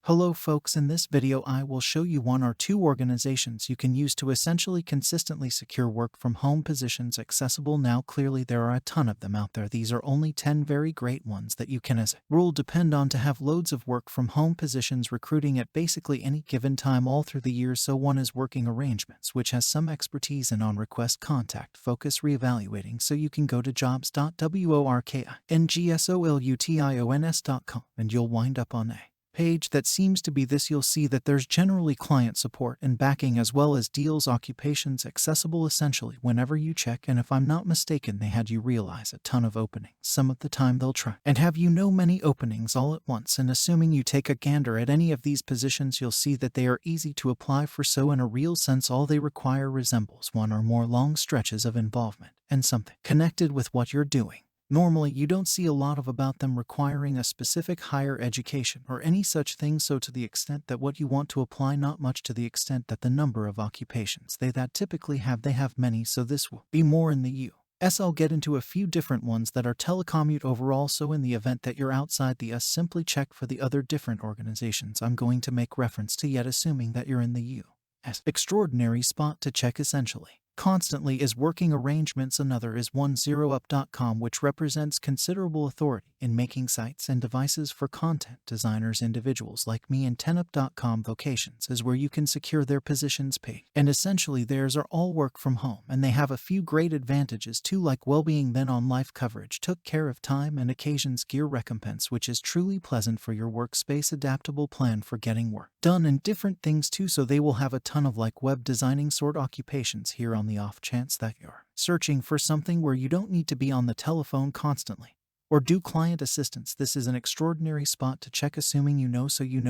Hello folks, in this video I will show you one or two organizations you can use to essentially consistently secure work from home positions accessible now. Clearly there are a ton of them out there. These are only 10 very great ones that you can as a rule depend on to have loads of work from home positions recruiting at basically any given time all through the year. So one is working arrangements, which has some expertise in on-request contact focus reevaluating, so you can go to jobs.workingsolutins.com and you'll wind up on a page that seems to be this. You'll see that there's generally client support and backing as well as deals occupations accessible essentially whenever you check, and if I'm not mistaken they had you realize a ton of openings. Some of the time they'll try and have many openings all at once, and assuming you take a gander at any of these positions you'll see that they are easy to apply for, so in a real sense all they require resembles one or more long stretches of involvement and something connected with what you're doing. Normally, you don't see a lot of about them requiring a specific higher education or any such thing, so to the extent that what you want to apply, not much to the extent that the number of occupations they typically have, they have many, so this will be more in the US. I'll get into a few different ones that are telecommute overall, so in the event that you're outside the US, simply check for the other different organizations I'm going to make reference to, yet assuming that you're in the US. Extraordinary spot to check essentially constantly is working arrangements. Another is 10up.com, which represents considerable authority in making sites and devices for content designers, individuals like me, and 10up.com vocations is where you can secure their positions page. And essentially theirs are all work from home, and they have a few great advantages too, like well-being, then on life coverage, took care of time and occasions, gear recompense, which is truly pleasant for your workspace, adaptable plan for getting work done, and different things too. So they will have a ton of like web designing sort occupations here on the off chance that you're searching for something where you don't need to be on the telephone constantly or do client assistance. This is an extraordinary spot to check, assuming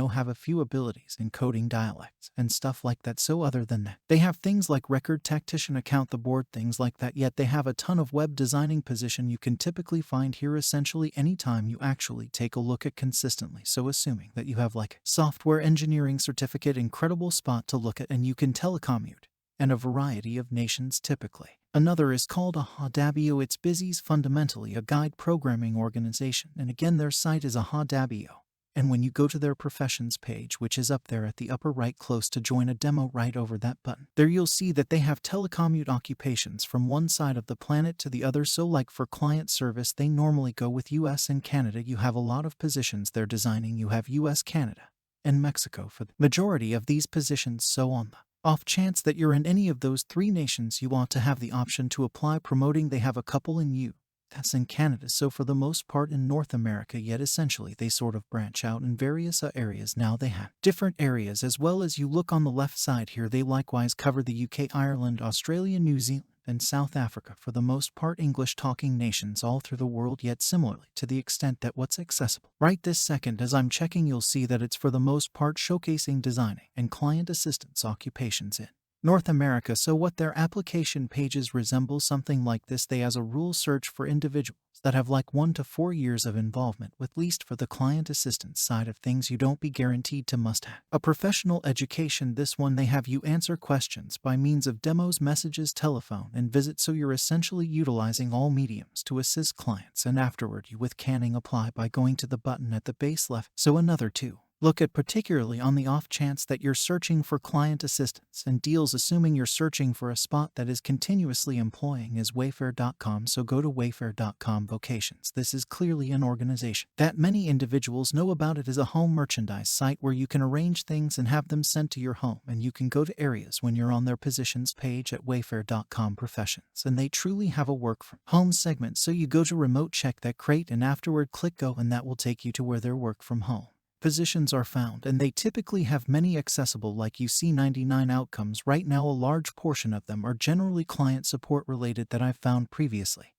have a few abilities in coding dialects and stuff like that. So other than that, they have things like record tactician, account the board, things like that, yet they have a ton of web designing position you can typically find here essentially anytime you actually take a look at consistently. So assuming that you have like software engineering certificate, incredible spot to look at, and you can telecommute and a variety of nations typically. Another is called Ahadabio. It's Busy's fundamentally a guide programming organization, and again their site is Ahadabio. And when you go to their professions page, which is up there at the upper right close to join a demo, right over that button, there you'll see that they have telecommute occupations from one side of the planet to the other. So like for client service they normally go with US and Canada. You have a lot of positions they're designing. You have US, Canada, and Mexico for the majority of these positions. So on the off chance that you're in any of those three nations, you want to have the option to apply. Promoting, they have a couple in US and Canada, so for the most part in North America, yet essentially they sort of branch out in various areas. Now they have different areas as well. As you look on the left side here, they likewise cover the UK, Ireland, Australia, New Zealand, and South Africa, for the most part English-talking nations all through the world, yet similarly to the extent that what's accessible right this second as I'm checking, you'll see that it's for the most part showcasing designing and client assistance occupations in North America. So what their application pages resemble something like this. They as a rule search for individuals that have like 1 to 4 years of involvement with, least for the client assistance side of things. You don't be guaranteed to must have a professional education. This one they have you answer questions by means of demos, messages, telephone, and visit, so you're essentially utilizing all mediums to assist clients, and afterward you with canning apply by going to the button at the base left. So another two look at, particularly on the off chance that you're searching for client assistance and deals, assuming you're searching for a spot that is continuously employing, is Wayfair.com. So go to Wayfair.com vocations. This is clearly an organization that many individuals know about. It is a home merchandise site where you can arrange things and have them sent to your home, and you can go to areas when you're on their positions page at Wayfair.com professions, and they truly have a work from home segment. So you go to remote, check that crate, and afterward click go, and that will take you to where their work from home positions are found, and they typically have many accessible. Like you see 99 outcomes right now, a large portion of them are generally client support related that I've found previously,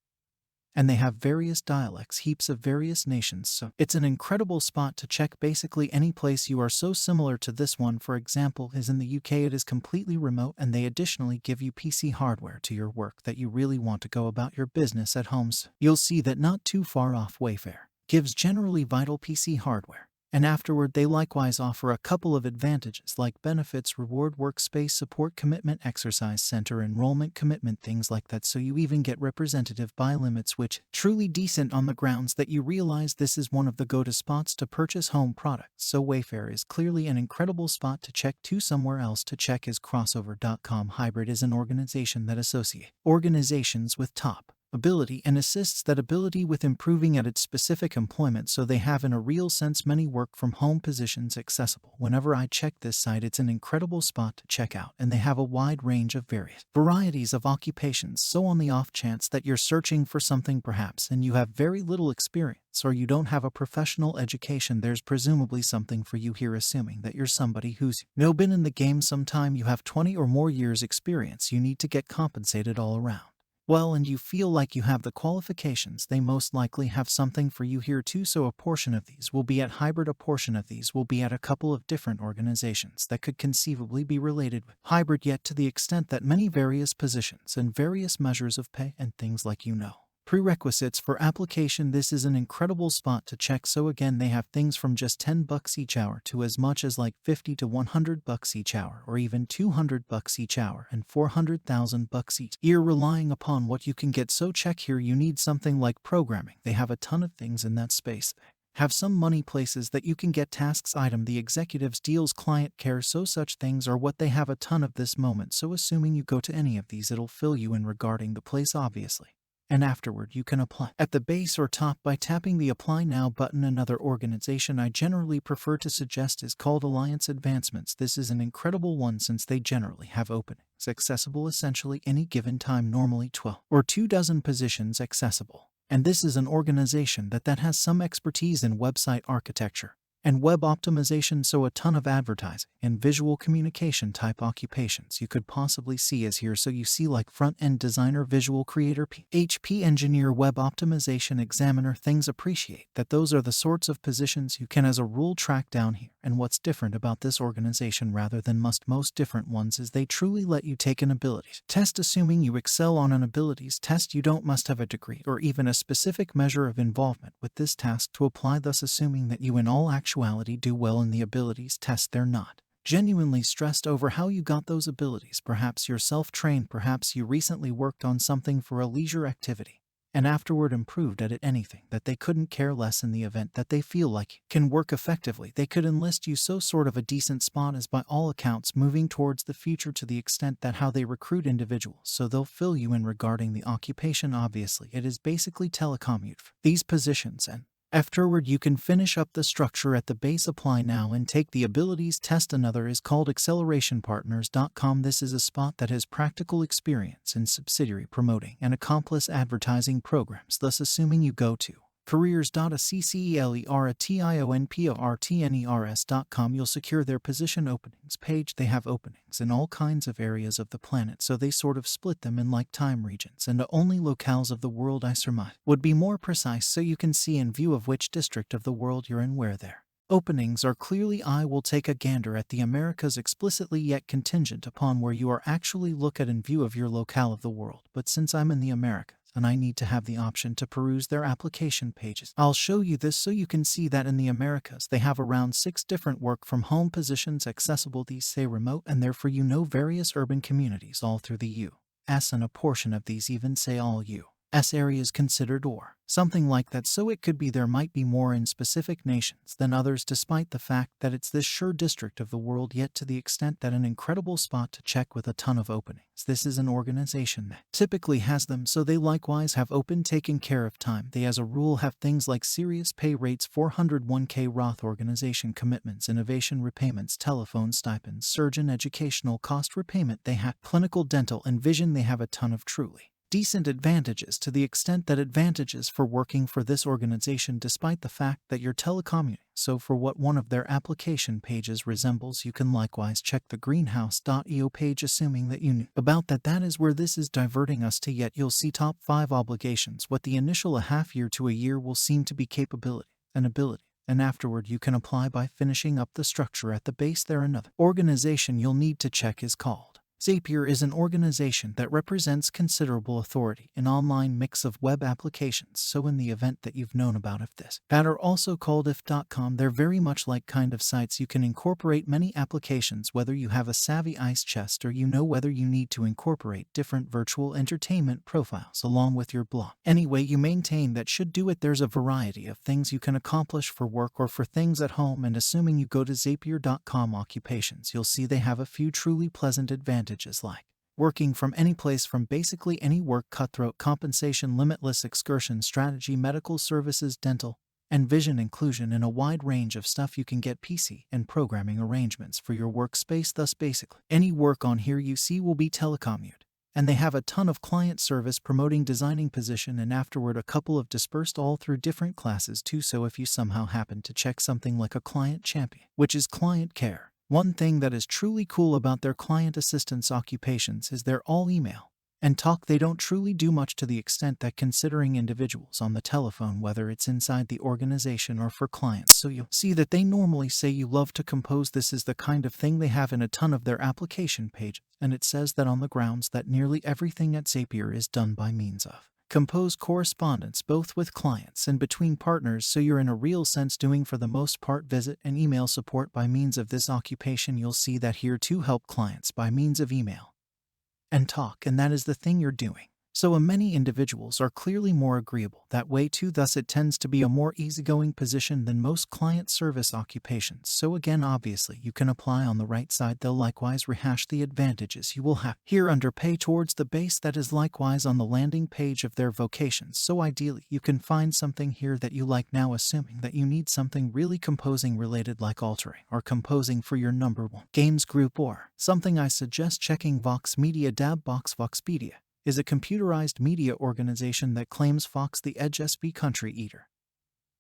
and they have various dialects, heaps of various nations. So it's an incredible spot to check basically any place you are. So similar to this one, for example, is in the UK. It is completely remote, and they additionally give you PC hardware to your work that you really want to go about your business at home. So you'll see that not too far off, Wayfair gives generally vital PC hardware And afterward, they likewise offer a couple of advantages like benefits, reward, workspace, support, commitment, exercise center, enrollment, commitment, things like that. So you even get representative buy limits, which truly decent on the grounds that you realize this is one of the go-to spots to purchase home products. So Wayfair is clearly an incredible spot to check to. Somewhere else to check is crossover.com. Hybrid is an organization that associates organizations with top ability and assists that ability with improving at its specific employment, so they have in a real sense many work from home positions accessible. Whenever I check this site, it's an incredible spot to check out, and they have a wide range of various varieties of occupations. So on the off chance that you're searching for something perhaps and you have very little experience or you don't have a professional education, there's presumably something for you here, assuming that you're somebody who's been in the game some time, you have 20 or more years experience, you need to get compensated all around well, and you feel like you have the qualifications, they most likely have something for you here too. So a portion of these will be at Hybrid, a portion of these will be at a couple of different organizations that could conceivably be related with Hybrid, yet to the extent that many various positions and various measures of pay and things like prerequisites for application. This is an incredible spot to check. So again, they have things from just $10 each hour to as much as like $50 to $100 each hour, or even $200 each hour and $400,000 each year, relying upon what you can get. So check here, you need something like programming. They have a ton of things in that space. Have some money places that you can get tasks, item, the executives, deals, client care, so such things are what they have a ton of this moment. So assuming you go to any of these, it'll fill you in regarding the place obviously. And afterward you can apply at the base or top by tapping the Apply Now button. Another organization I generally prefer to suggest is called Alliance Advancements. This is an incredible one since they generally have openings accessible essentially any given time, normally 12 or 24 positions accessible. And this is an organization that has some expertise in website architecture and web optimization, so a ton of advertising and visual communication type occupations you could possibly see as here. So you see like front-end designer, visual creator, PHP engineer, web optimization examiner, things. Appreciate that those are the sorts of positions you can as a rule track down here. And what's different about this organization rather than most different ones is they truly let you take an abilities test. Assuming you excel on an abilities test, you don't must have a degree or even a specific measure of involvement with this task to apply, thus assuming that you in all actuality do well in the abilities test. They're not genuinely stressed over how you got those abilities. Perhaps you're self-trained, perhaps you recently worked on something for a leisure activity and afterward improved at it. Anything that they couldn't care less. In the event that they feel like can work effectively, they could enlist you. So sort of a decent spot is by all accounts moving towards the future, to the extent that how they recruit individuals, so they'll fill you in regarding the occupation. Obviously it is basically telecommute for these positions, and afterward you can finish up the structure at the base. Apply now and take the abilities test. Another is called accelerationpartners.com. This is a spot that has practical experience in subsidiary promoting and accomplice advertising programs, thus assuming you go to careers.accelerationpartners.com, you'll secure their position openings page. They have openings in all kinds of areas of the planet, so they sort of split them in like time regions, and only locales of the world, I surmise, would be more precise, so you can see in view of which district of the world you're in where their openings are. Clearly I will take a gander at the Americas explicitly, yet contingent upon where you are actually look at in view of your locale of the world. But since I'm in the Americas and I need to have the option to peruse their application pages, I'll show you this so you can see that in the Americas they have around 6 different work from home positions accessible. These say remote, and they're for various urban communities all through the U.S., and a portion of these even say all U.S. areas considered or something like that. So it could be there might be more in specific nations than others, despite the fact that it's this sure district of the world, yet to the extent that an incredible spot to check with a ton of openings. This is an organization that typically has them, so they likewise have open taken care of time. They as a rule have things like serious pay rates, 401k, Roth organization commitments, innovation repayments, telephone stipends, surgeon educational cost repayment. They have clinical, dental, and vision. They have a ton of truly decent advantages, to the extent that advantages for working for this organization despite the fact that you're telecommuting. So for what one of their application pages resembles, you can likewise check the greenhouse.io page, assuming that you knew about that. That is where this is diverting us to, yet you'll see top 5 obligations. What the initial a half year to a year will seem to be capability and ability, and afterward you can apply by finishing up the structure at the base there. Another organization you'll need to check is called Zapier is an organization that represents considerable authority in online mix of web applications, so in the event that you've known about if this, that are also called if.com, they're very much like kind of sites you can incorporate many applications, whether you have a savvy ice chest or whether you need to incorporate different virtual entertainment profiles along with your blog. Anyway, you maintain that should do it. There's a variety of things you can accomplish for work or for things at home, and assuming you go to Zapier.com occupations, you'll see they have a few truly pleasant advantages like working from any place, from basically any work, cutthroat compensation, limitless excursion strategy, medical services, dental and vision inclusion, and a wide range of stuff. You can get PC and programming arrangements for your workspace. Thus basically any work on here you see will be telecommute. And they have a ton of client service, promoting, designing, position, and afterward a couple of dispersed all through different classes too. So if you somehow happen to check something like a client champion, which is client care, one thing that is truly cool about their client assistance occupations is they're all email and talk. They don't truly do much, to the extent that considering individuals on the telephone, whether it's inside the organization or for clients. So you'll see that they normally say you love to compose. This is the kind of thing they have in a ton of their application pages, and it says that on the grounds that nearly everything at Zapier is done by means of compose correspondence, both with clients and between partners. So you're in a real sense doing, for the most part, visit and email support by means of this occupation. You'll see that here to help clients by means of email and talk, and that is the thing you're doing. So many individuals are clearly more agreeable that way too. Thus it tends to be a more easygoing position than most client service occupations. So again, obviously you can apply on the right side. They'll likewise rehash the advantages you will have here under pay towards the base. That is likewise on the landing page of their vocations. So ideally you can find something here that you like. Now assuming that you need something really composing related, like altering or composing for your number one games group or something, I suggest checking Vox Media Dabbox. Voxpedia is a computerized media organization that claims Fox, the Edge, SB Country Eater,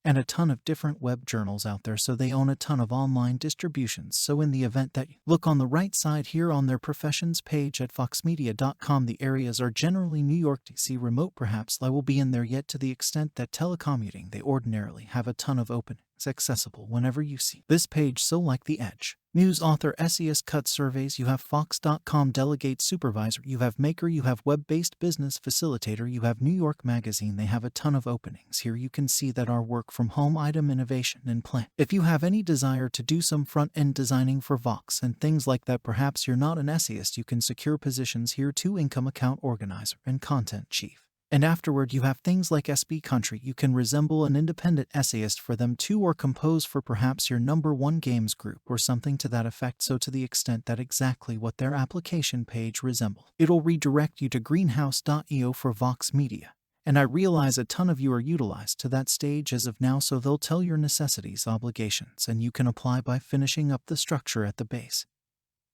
and a ton of different web journals out there. So they own a ton of online distributions. So in the event that you look on the right side here on their professions page at foxmedia.com, the areas are generally New York, DC, remote. Perhaps I will be in there yet, to the extent that telecommuting, they ordinarily have a ton of openings accessible whenever you see this page. So like the Edge, news author, essayist, cut surveys, you have Fox.com delegate supervisor, you have maker, you have web-based business facilitator, you have New York Magazine. They have a ton of openings here. You can see that our work from home, item, innovation, and plan. If you have any desire to do some front-end designing for Vox and things like that, perhaps you're not an essayist, you can secure positions here too. Income account organizer and content chief. And afterward you have things like SB Country. You can resemble an independent essayist for them too, or compose for perhaps your number one games group or something to that effect. So to the extent that exactly what their application page resembles, it'll redirect you to greenhouse.io for Vox Media. And I realize a ton of you are utilized to that stage as of now, so they'll tell your necessities, obligations, and you can apply by finishing up the structure at the base.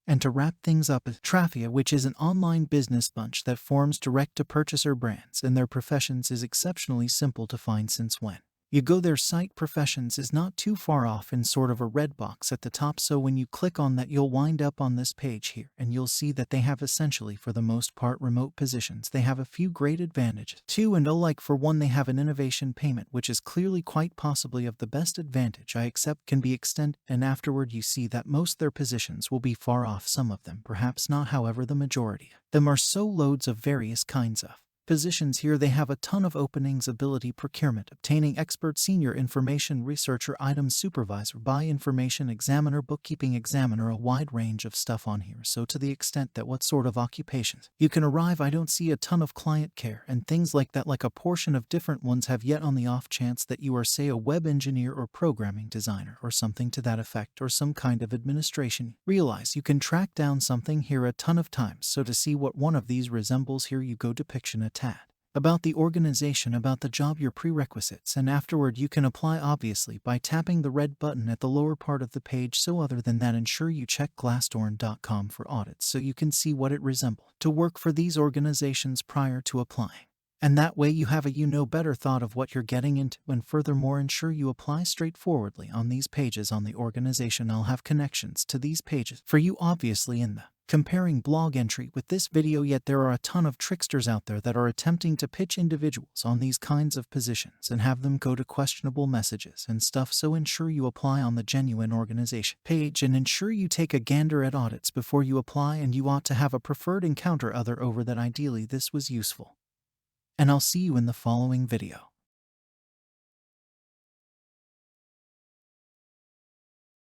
And to wrap things up, Trafia, which is an online business bunch that forms direct-to-purchaser brands, and their professions is exceptionally simple to find, since when you go their site, professions is not too far off in sort of a red box at the top. So when you click on that, you'll wind up on this page here, and you'll see that they have essentially, for the most part, remote positions. They have a few great advantages too, and like for one, they have an innovation payment, which is clearly quite possibly of the best advantage I accept can be extended, and afterward you see that most their positions will be far off. Some of them perhaps not, however the majority of them are. So loads of various kinds of positions here. They have a ton of openings: ability, procurement, obtaining, expert, senior, information researcher, items supervisor, buy, information examiner, bookkeeping examiner, a wide range of stuff on here. So to the extent that what sort of occupations you can arrive, I don't see a ton of client care and things like that, like a portion of different ones have yet, on the off chance that you are, say, a web engineer or programming designer or something to that effect, or some kind of administration. Realize you can track down something here a ton of times. So to see what one of these resembles, here you go, depiction a tad about the organization, about the job, your prerequisites, and afterward you can apply, obviously, by tapping the red button at the lower part of the page. So other than that, ensure you check glassdoor.com for audits so you can see what it resembles to work for these organizations prior to applying. And that way you have a better thought of what you're getting into, and furthermore ensure you apply straightforwardly on these pages on the organization. I'll have connections to these pages for you, obviously, in the comparing blog entry with this video, yet there are a ton of tricksters out there that are attempting to pitch individuals on these kinds of positions and have them go to questionable messages and stuff, so ensure you apply on the genuine organization page and ensure you take a gander at audits before you apply, and you ought to have a preferred encounter other over that. Ideally this was useful, and I'll see you in the following video.